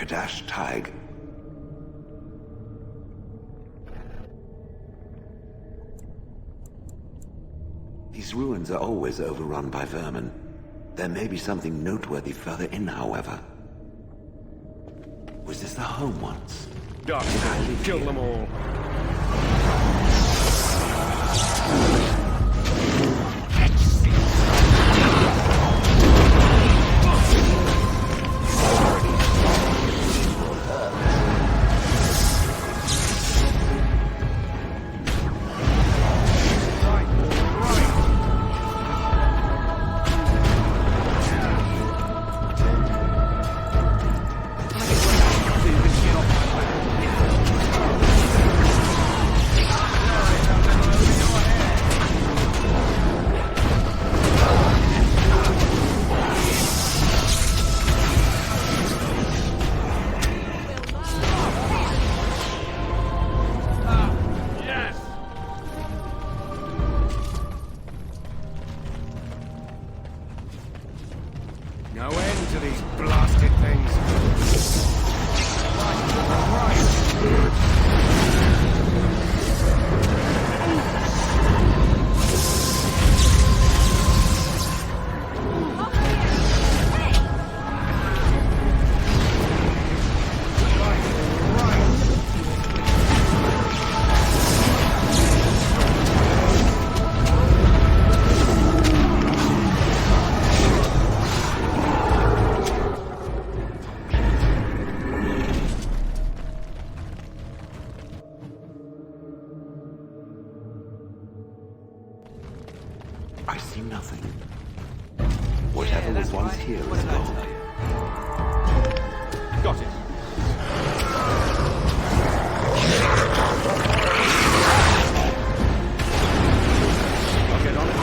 Kadash Tag. These ruins are always overrun by vermin. There may be something noteworthy further in, however. Was this the home once? Dark, kill them all. No end to these blasted things. I see nothing. Whatever was once here is gone. Got it. I'll get on it.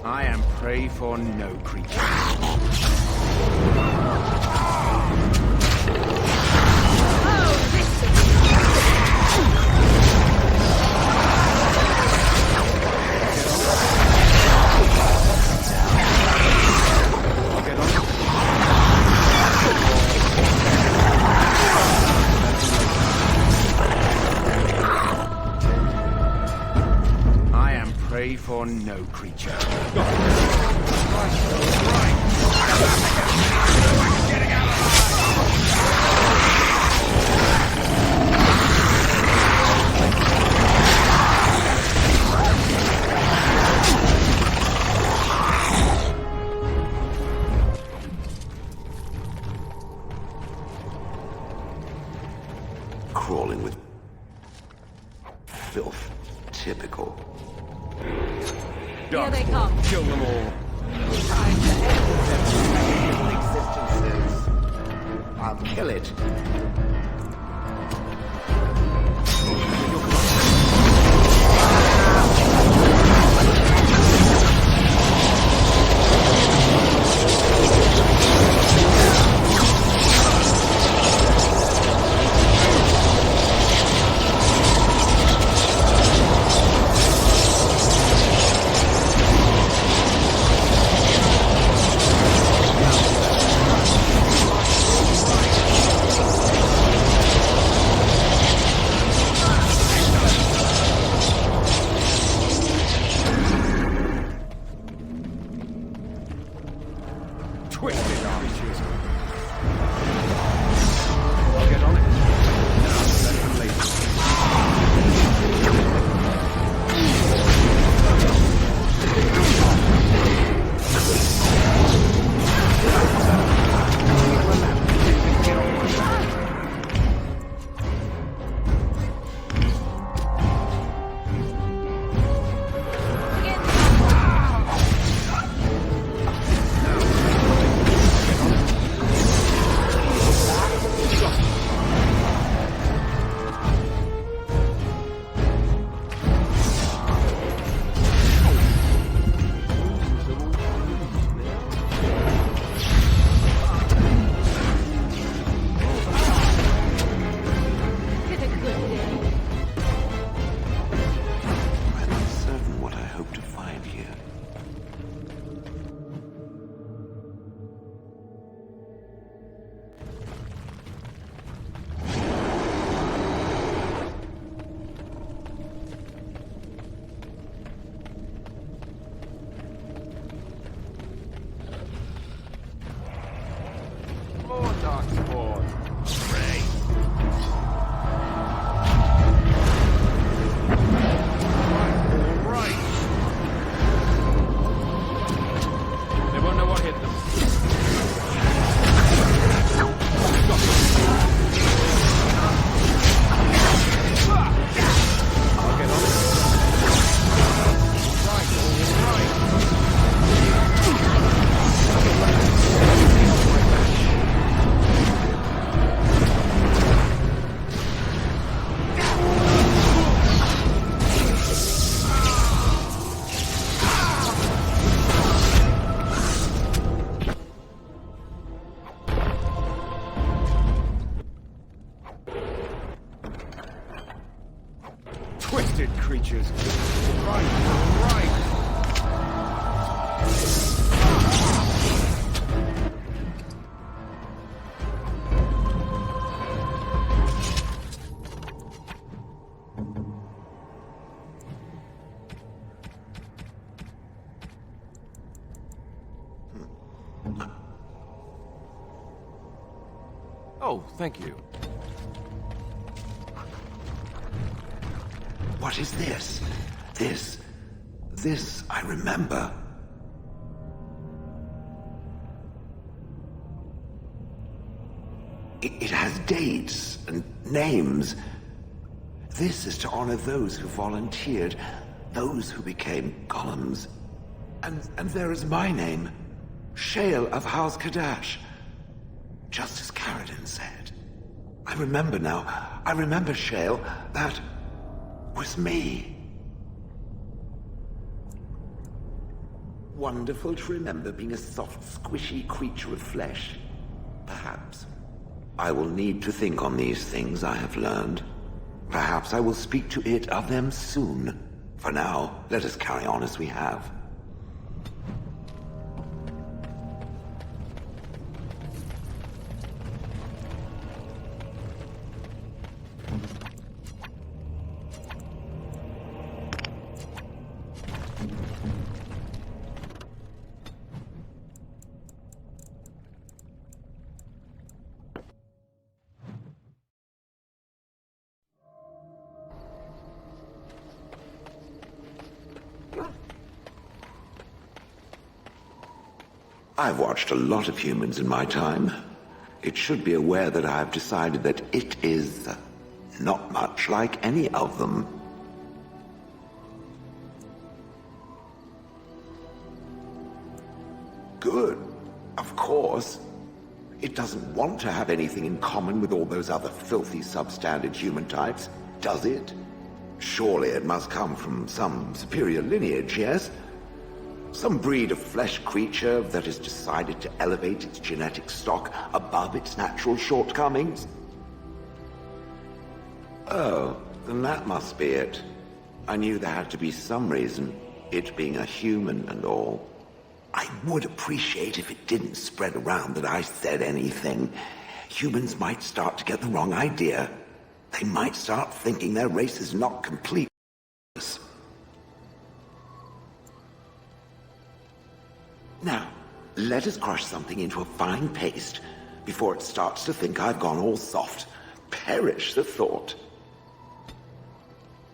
I am prey for no creature. Pray for no creature. Crawling with filth. Typical. Here they come. Kill them all. Time to end their existences. I'll kill it. blasted creatures. Right. Oh, thank you. What is this? This I remember. It has dates and names. This is to honor those who volunteered, those who became golems. And there is my name, Shale of House Kadash. Just as Carradine said. I remember now. I remember, Shale. That was me. Wonderful to remember being a soft, squishy creature of flesh. Perhaps. I will need to think on these things I have learned. Perhaps I will speak to it of them soon. For now, let us carry on as we have. I've watched a lot of humans in my time. It should be aware that I've decided that it is not much like any of them. Good, of course. It doesn't want to have anything in common with all those other filthy substandard human types, does it? Surely it must come from some superior lineage, yes? Some breed of flesh creature that has decided to elevate its genetic stock above its natural shortcomings? Oh, then that must be it. I knew there had to be some reason, it being a human and all. I would appreciate if it didn't spread around that I said anything. Humans might start to get the wrong idea. They might start thinking their race is not complete. Now, let us crush something into a fine paste before it starts to think I've gone all soft. Perish the thought.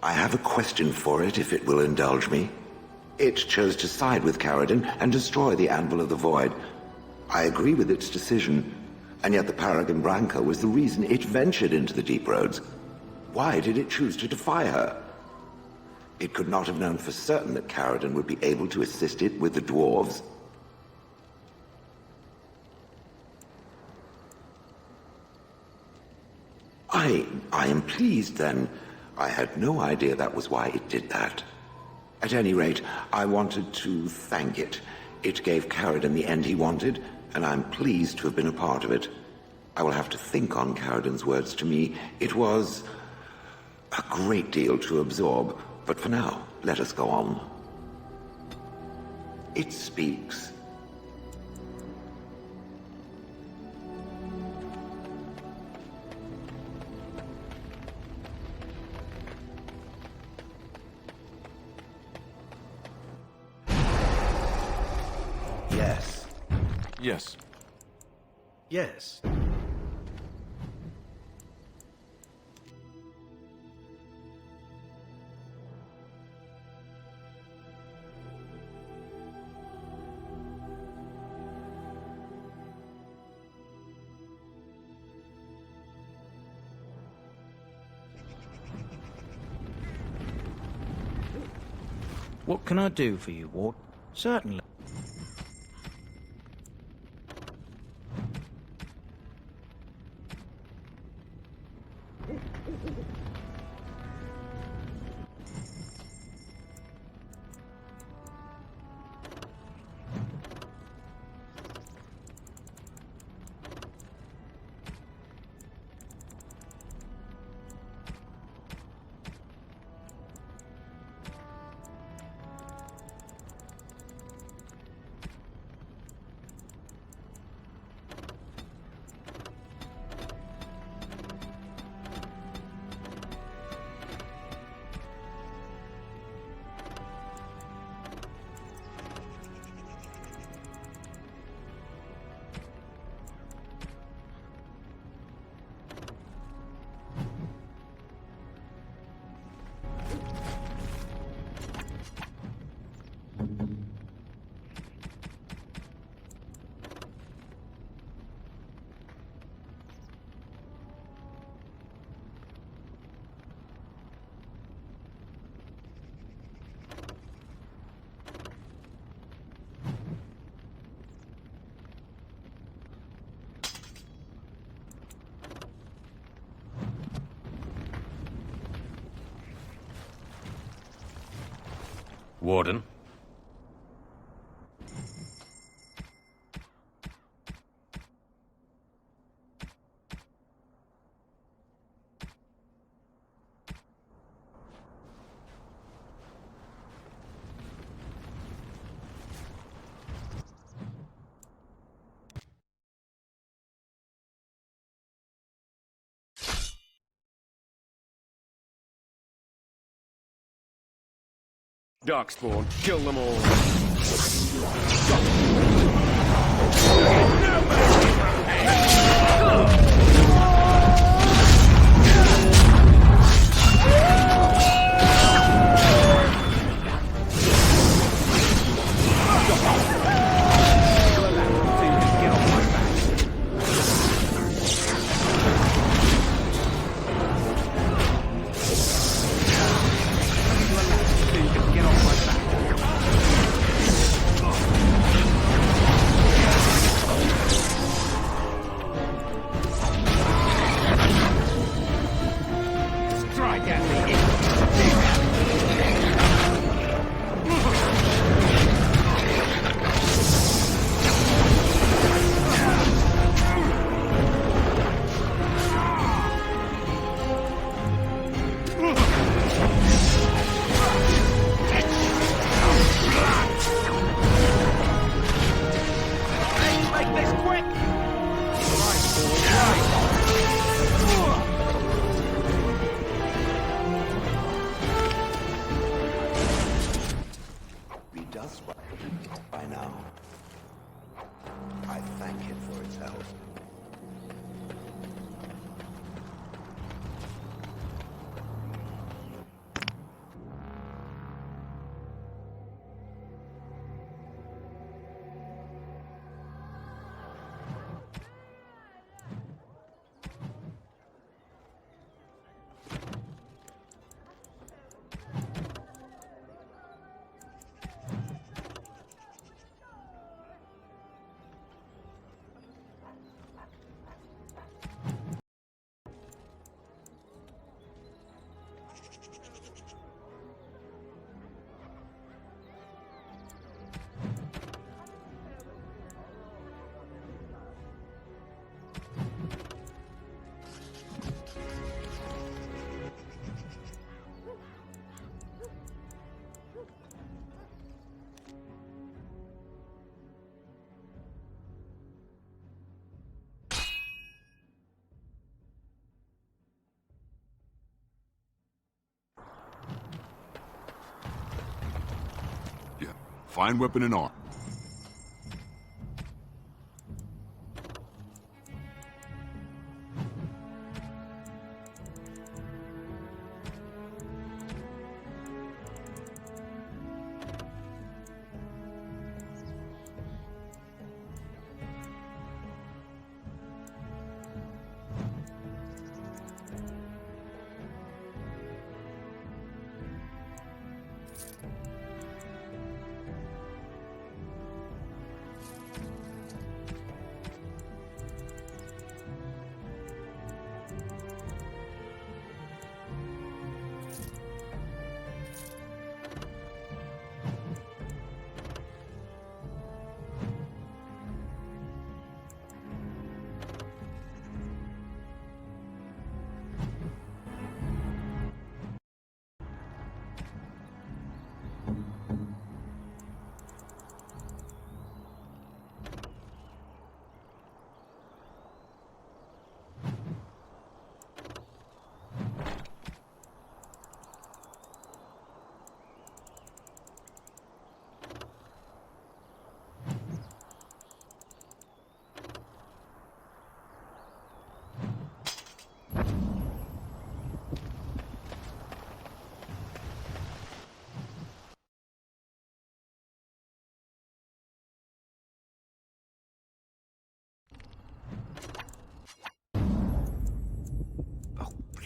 I have a question for it, if it will indulge me. It chose to side with Carradine and destroy the Anvil of the Void. I agree with its decision, and yet the Paragon Branca was the reason it ventured into the deep roads. Why did it choose to defy her? It could not have known for certain that Carradine would be able to assist it with the dwarves. I am pleased, then. I had no idea that was why it did that. At any rate, I wanted to thank it. It gave Carradine the end he wanted, and I'm pleased to have been a part of it. I will have to think on Carradine's words to me. It was a great deal to absorb, but for now, let us go on. It speaks. Yes. Yes. Yes. What can I do for you, Ward? Certainly. Warden. Darkspawn, kill them all. By now. I thank it for its help. Yeah, fine weapon and arm.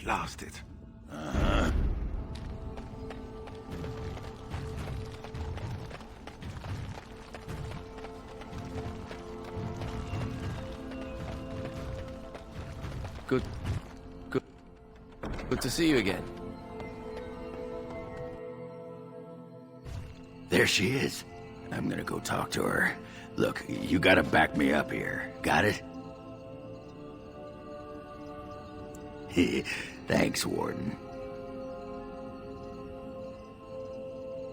Blast it. Good to see you again. There she is. I'm gonna go talk to her. Look, you gotta back me up here. Got it? Thanks, Warden.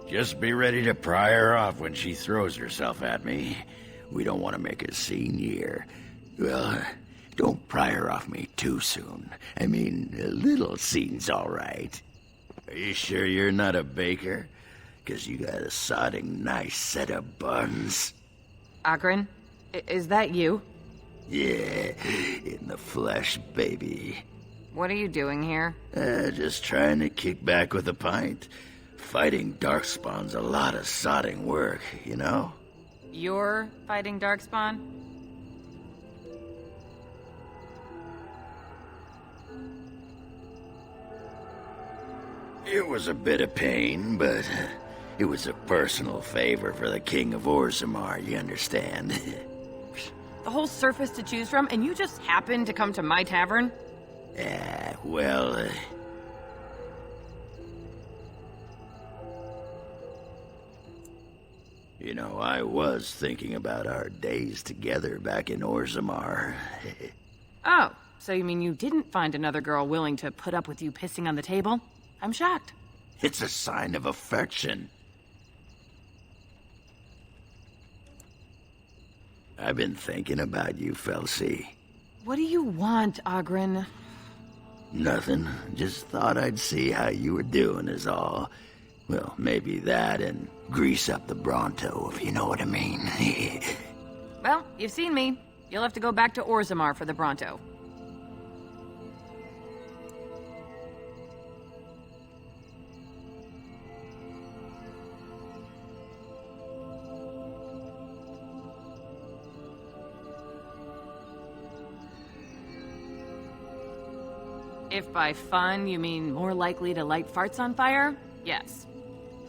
Just be ready to pry her off when she throws herself at me. We don't want to make a scene here. Well, don't pry her off me too soon. I mean, a little scene's all right. Are you sure you're not a baker? 'Cause you got a sodding nice set of buns. Agrin, is that you? Yeah, in the flesh, baby. What are you doing here? Just trying to kick back with a pint. Fighting Darkspawn's a lot of sodding work, you know? You're fighting Darkspawn? It was a bit of pain, but it was a personal favor for the King of Orzammar, you understand? The whole surface to choose from, and you just happened to come to my tavern? Well, you know, I was thinking about our days together back in Orzammar. Oh, so you mean you didn't find another girl willing to put up with you pissing on the table? I'm shocked. It's a sign of affection. I've been thinking about you, Felsi. What do you want, Agrin? Nothing. Just thought I'd see how you were doing is all. Well, maybe that and grease up the Bronto, if you know what I mean. Well, you've seen me. You'll have to go back to Orzammar for the Bronto. If by fun you mean more likely to light farts on fire, yes.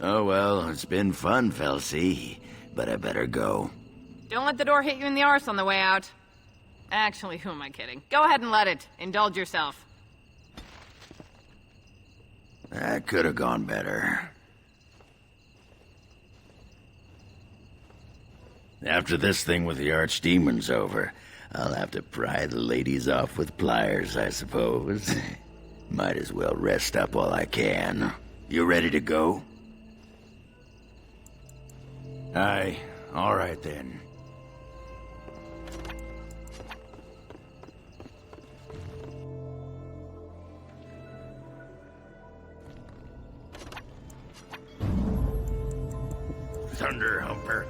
Oh well, it's been fun, Felsi, but I better go. Don't let the door hit you in the arse on the way out. Actually, who am I kidding? Go ahead and let it. Indulge yourself. That could have gone better. After this thing with the Archdemon's over, I'll have to pry the ladies off with pliers, I suppose. Might as well rest up while I can. You ready to go? Aye, all right then. Thunder Humper.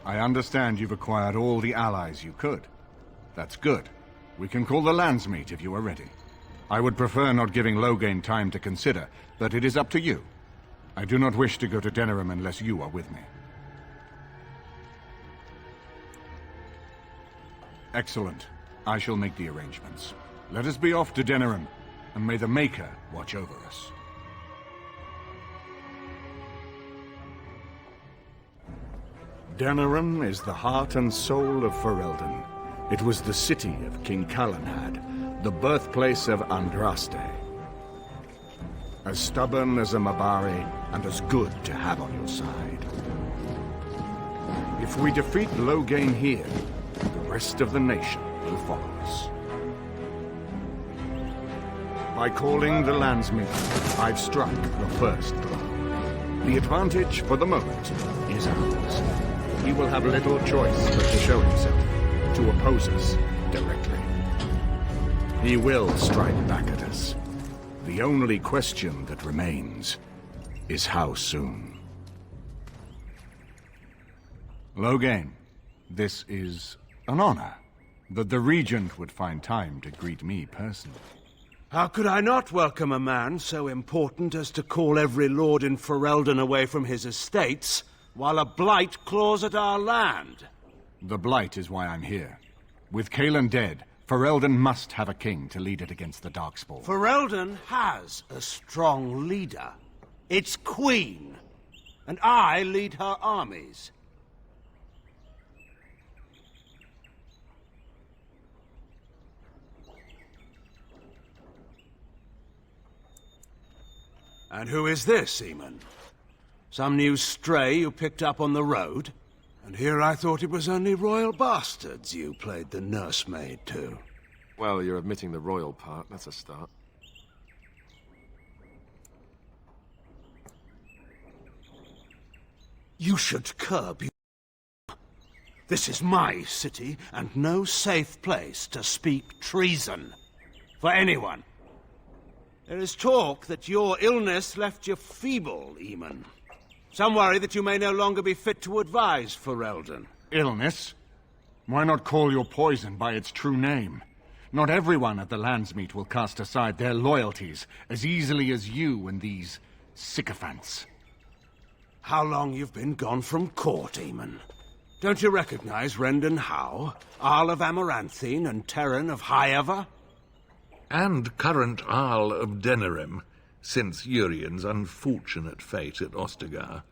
I understand you've acquired all the allies you could. That's good. We can call the Landsmeet if you are ready. I would prefer not giving Loghain time to consider, but it is up to you. I do not wish to go to Denerim unless you are with me. Excellent. I shall make the arrangements. Let us be off to Denerim, and may the Maker watch over us. Denerim is the heart and soul of Ferelden. It was the city of King Calanhad, the birthplace of Andraste. As stubborn as a Mabari, and as good to have on your side. If we defeat Loghain here, the rest of the nation will follow us. By calling the Landsmeet, I've struck the first blow. The advantage, for the moment, is ours. He will have little choice but to show himself, to oppose us directly. He will strike back at us. The only question that remains is how soon. Loghain, this is an honor that the Regent would find time to greet me personally. How could I not welcome a man so important as to call every lord in Ferelden away from his estates, while a blight claws at our land? The Blight is why I'm here. With Cailan dead, Ferelden must have a king to lead it against the Darkspawn. Ferelden has a strong leader. Its queen. And I lead her armies. And who is this, Eamon? Some new stray you picked up on the road? And here I thought it was only royal bastards you played the nursemaid to. Well, you're admitting the royal part. That's a start. You should curb your... This is my city, and no safe place to speak treason. For anyone. There is talk that your illness left you feeble, Eamon. Some worry that you may no longer be fit to advise Ferelden. Illness? Why not call your poison by its true name? Not everyone at the Landsmeet will cast aside their loyalties as easily as you and these sycophants. How long you've been gone from court, Eamon? Don't you recognize Rendon Howe, Arl of Amaranthine, and Terran of Highever? And current Arl of Denerim, since Urien's unfortunate fate at Ostagar.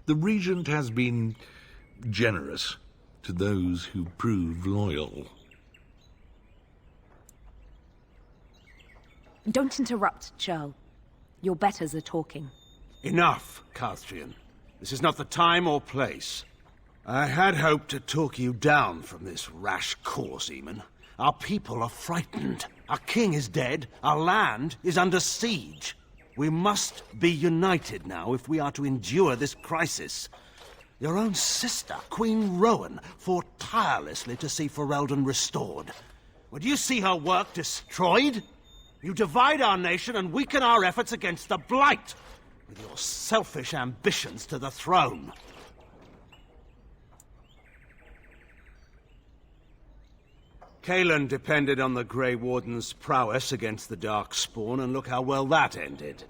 The Regent has been generous to those who prove loyal. Don't interrupt, Shale. Your betters are talking. Enough, Carthrian. This is not the time or place. I had hoped to talk you down from this rash course, Eamon. Our people are frightened. Our king is dead. Our land is under siege. We must be united now if we are to endure this crisis. Your own sister, Queen Rowan, fought tirelessly to see Ferelden restored. Would you see her work destroyed? You divide our nation and weaken our efforts against the Blight, with your selfish ambitions to the throne. Cailan depended on the Grey Warden's prowess against the Darkspawn, and look how well that ended.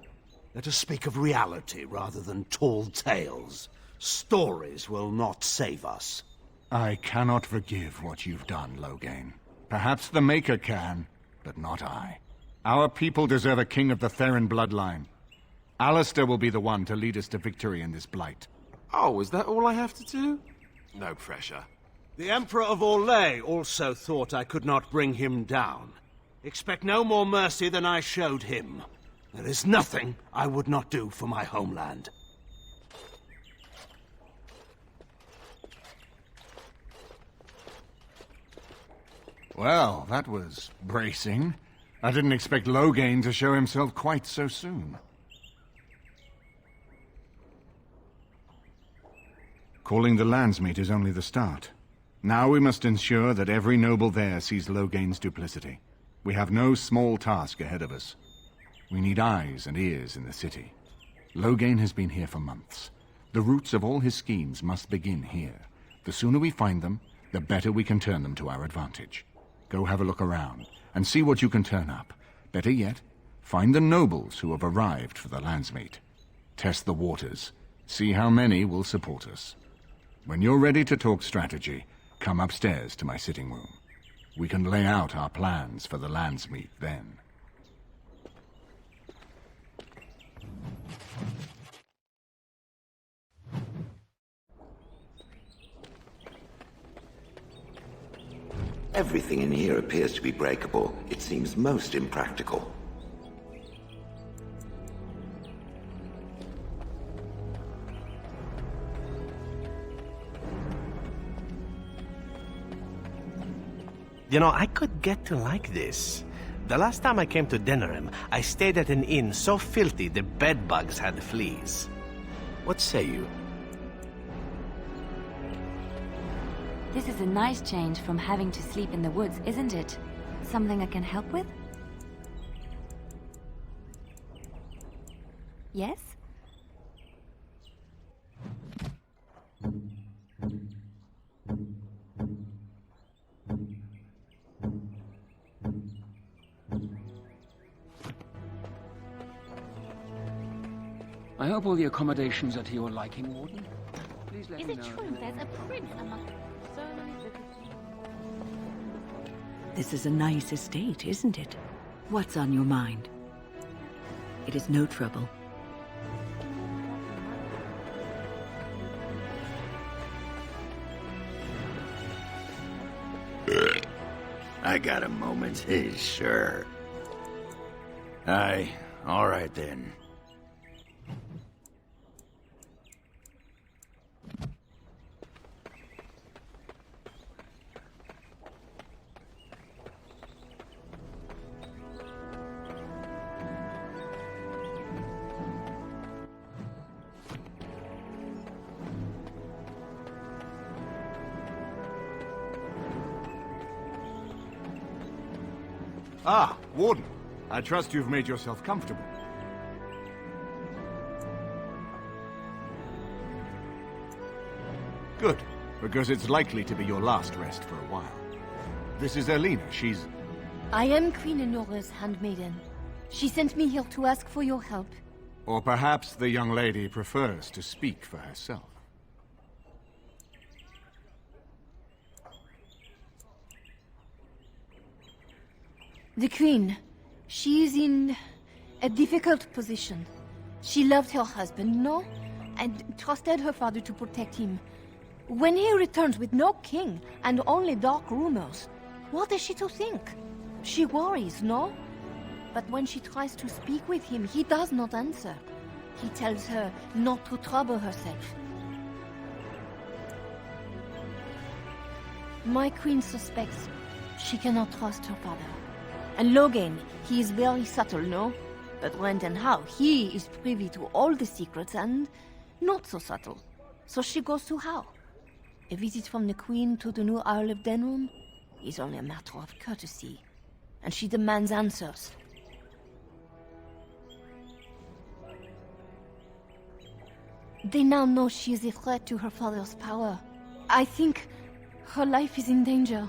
Let us speak of reality rather than tall tales. Stories will not save us. I cannot forgive what you've done, Loghain. Perhaps the Maker can, but not I. Our people deserve a king of the Theron bloodline. Alistair will be the one to lead us to victory in this blight. Oh, is that all I have to do? No pressure. The Emperor of Orlais also thought I could not bring him down. Expect no more mercy than I showed him. There is nothing I would not do for my homeland. Well, that was bracing. I didn't expect Loghain to show himself quite so soon. Calling the Landsmeet is only the start. Now we must ensure that every noble there sees Loghain's duplicity. We have no small task ahead of us. We need eyes and ears in the city. Loghain has been here for months. The roots of all his schemes must begin here. The sooner we find them, the better we can turn them to our advantage. Go have a look around, and see what you can turn up. Better yet, find the nobles who have arrived for the Landsmeet. Test the waters. See how many will support us. When you're ready to talk strategy, come upstairs to my sitting room. We can lay out our plans for the Landsmeet then. Everything in here appears to be breakable. It seems most impractical. You know, I could get to like this. The last time I came to Denerim, I stayed at an inn so filthy the bedbugs had fleas. What say you? This is a nice change from having to sleep in the woods, isn't it? Something I can help with? Yes? I hope all the accommodations are to your liking, Warden. Please let Is me it know. true there's a prince among so many little... This is a nice estate, isn't it? What's on your mind? It is no trouble. I got a moment, sure. Aye, all right then. Ah, Warden. I trust you've made yourself comfortable. Good, because it's likely to be your last rest for a while. This is Elena. She's... I am Queen Enora's handmaiden. She sent me here to ask for your help. Or perhaps the young lady prefers to speak for herself. The Queen, she is in a difficult position. She loved her husband, no? And trusted her father to protect him. When he returns with no king and only dark rumors, what is she to think? She worries, no? But when she tries to speak with him, he does not answer. He tells her not to trouble herself. My queen suspects she cannot trust her father. And Logan, he is very subtle, no? But when and how, he is privy to all the secrets and not so subtle. So she goes to how? A visit from the Queen to the new Isle of Denrum is only a matter of courtesy. And she demands answers. They now know she is a threat to her father's power. I think her life is in danger.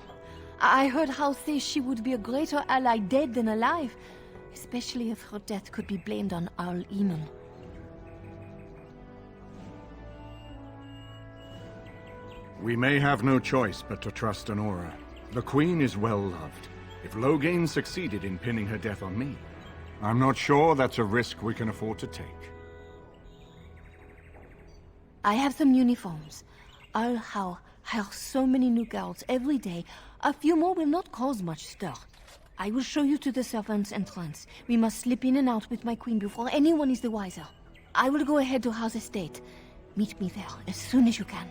I heard How say she would be a greater ally dead than alive, especially if her death could be blamed on Arl Eamon. We may have no choice but to trust Honora. The Queen is well loved. If Logain succeeded in pinning her death on me, I'm not sure that's a risk we can afford to take. I have some uniforms. Arl How hires so many new girls every day. A few more will not cause much stir. I will show you to the servants' entrance. We must slip in and out with my queen before anyone is the wiser. I will go ahead to House Estate. Meet me there as soon as you can.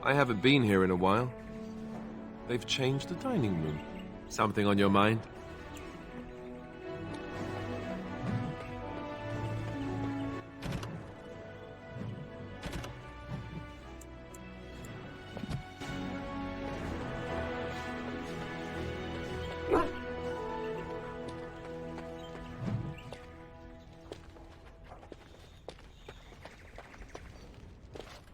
I haven't been here in a while. They've changed the dining room. Something on your mind?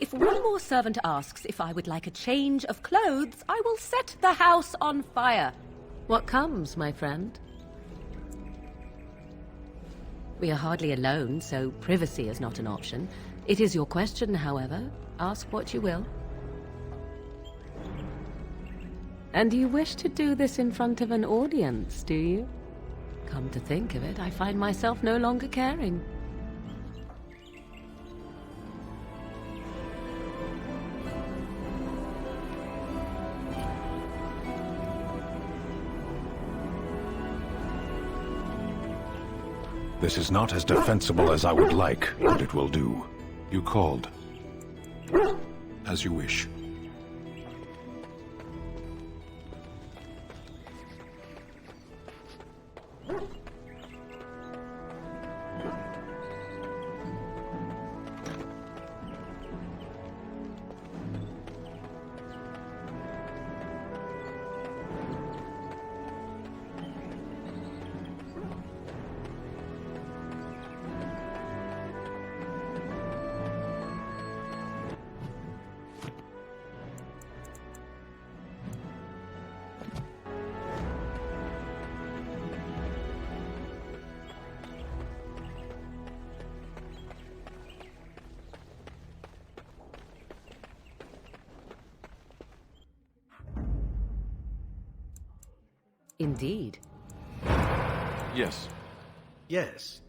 If one more servant asks if I would like a change of clothes, I will set the house on fire. What comes, my friend? We are hardly alone, so privacy is not an option. It is your question, however. Ask what you will. And you wish to do this in front of an audience, do you? Come to think of it, I find myself no longer caring. This is not as defensible as I would like, but it will do. You called. As you wish. Indeed. Yes. Yes.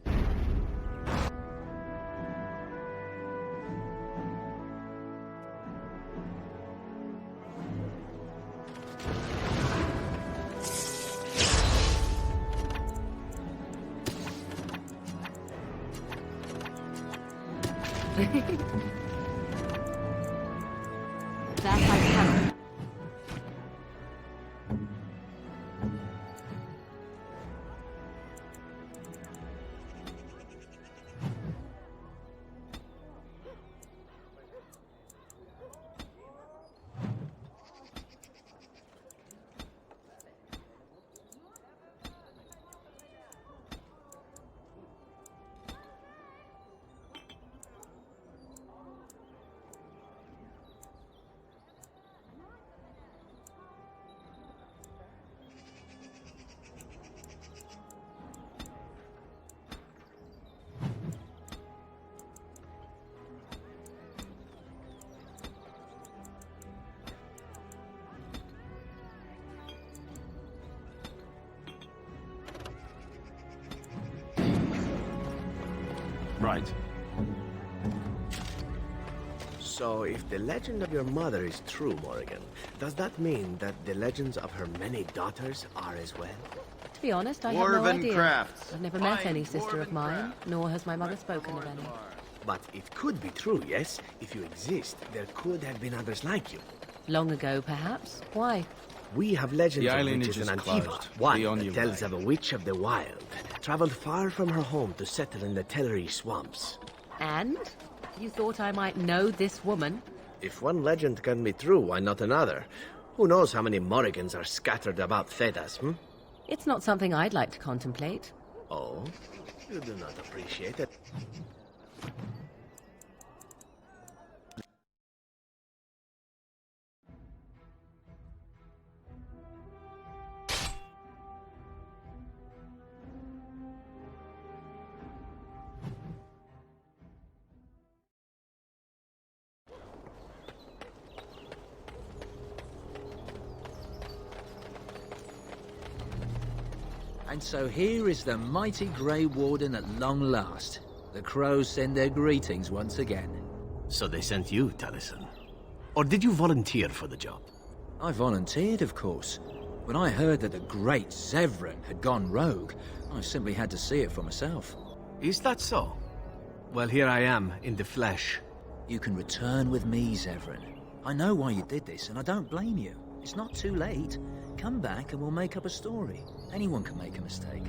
That I cannot. Right. So, if the legend of your mother is true, Morrigan, does that mean that the legends of her many daughters are as well? To be honest, I have no idea. I've never met any sister of mine, nor has my mother spoken of any. But it could be true, yes? If you exist, there could have been others like you. Long ago, perhaps. Why? We have legends The of island witches is in closed. Antiva. One Beyond that you tells lie. of a witch of the wild, traveled far from her home to settle in the Tellery swamps. And? You thought I might know this woman? If one legend can be true, why not another? Who knows how many Morrigans are scattered about Thedas, hmm? It's not something I'd like to contemplate. Oh? You do not appreciate it. And so here is the mighty Grey Warden at long last. The crows send their greetings once again. So they sent you, Taliesin? Or did you volunteer for the job? I volunteered, of course. When I heard that the great Zevran had gone rogue, I simply had to see it for myself. Is that so? Well, here I am, in the flesh. You can return with me, Zevran. I know why you did this, and I don't blame you. It's not too late. Come back and we'll make up a story. Anyone can make a mistake.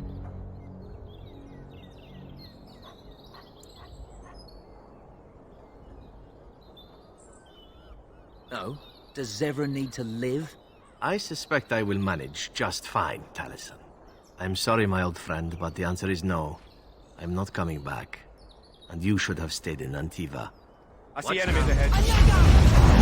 Oh? Does Zevran need to live? I suspect I will manage just fine, Taliesin. I'm sorry, my old friend, but the answer is no. I'm not coming back. And you should have stayed in Antiva. I see enemies ahead.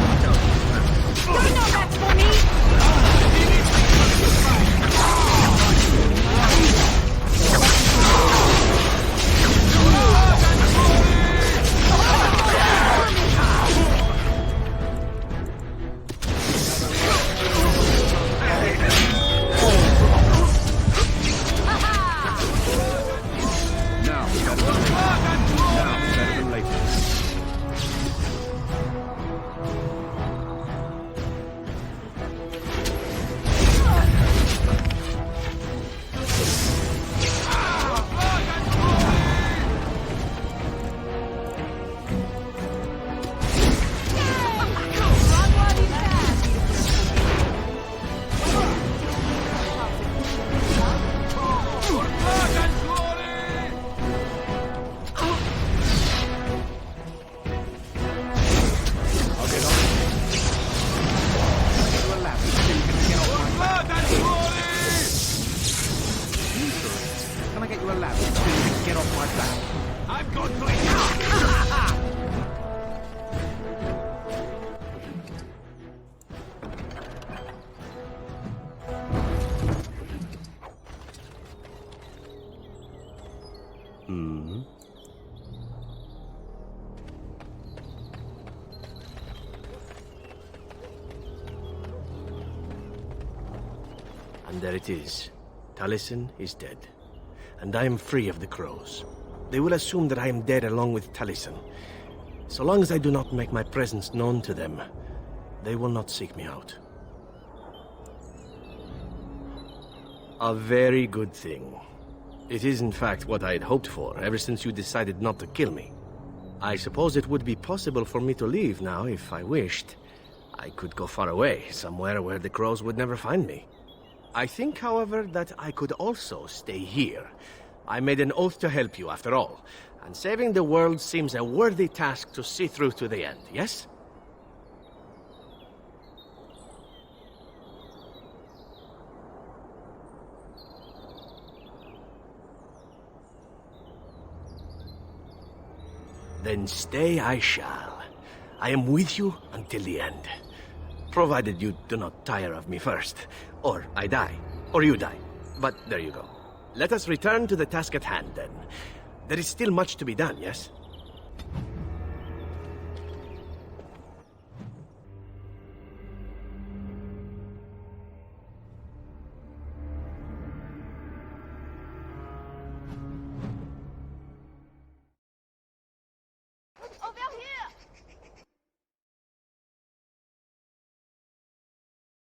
And there it is. Taliesin is dead. And I am free of the crows. They will assume that I am dead along with Taliesin. So long as I do not make my presence known to them, they will not seek me out. A very good thing. It is in fact what I had hoped for ever since you decided not to kill me. I suppose it would be possible for me to leave now if I wished. I could go far away, somewhere where the crows would never find me. I think, however, that I could also stay here. I made an oath to help you, after all, and saving the world seems a worthy task to see through to the end, yes? Then stay I shall. I am with you until the end. Provided you do not tire of me first. Or I die. Or you die. But there you go. Let us return to the task at hand, then. There is still much to be done, yes?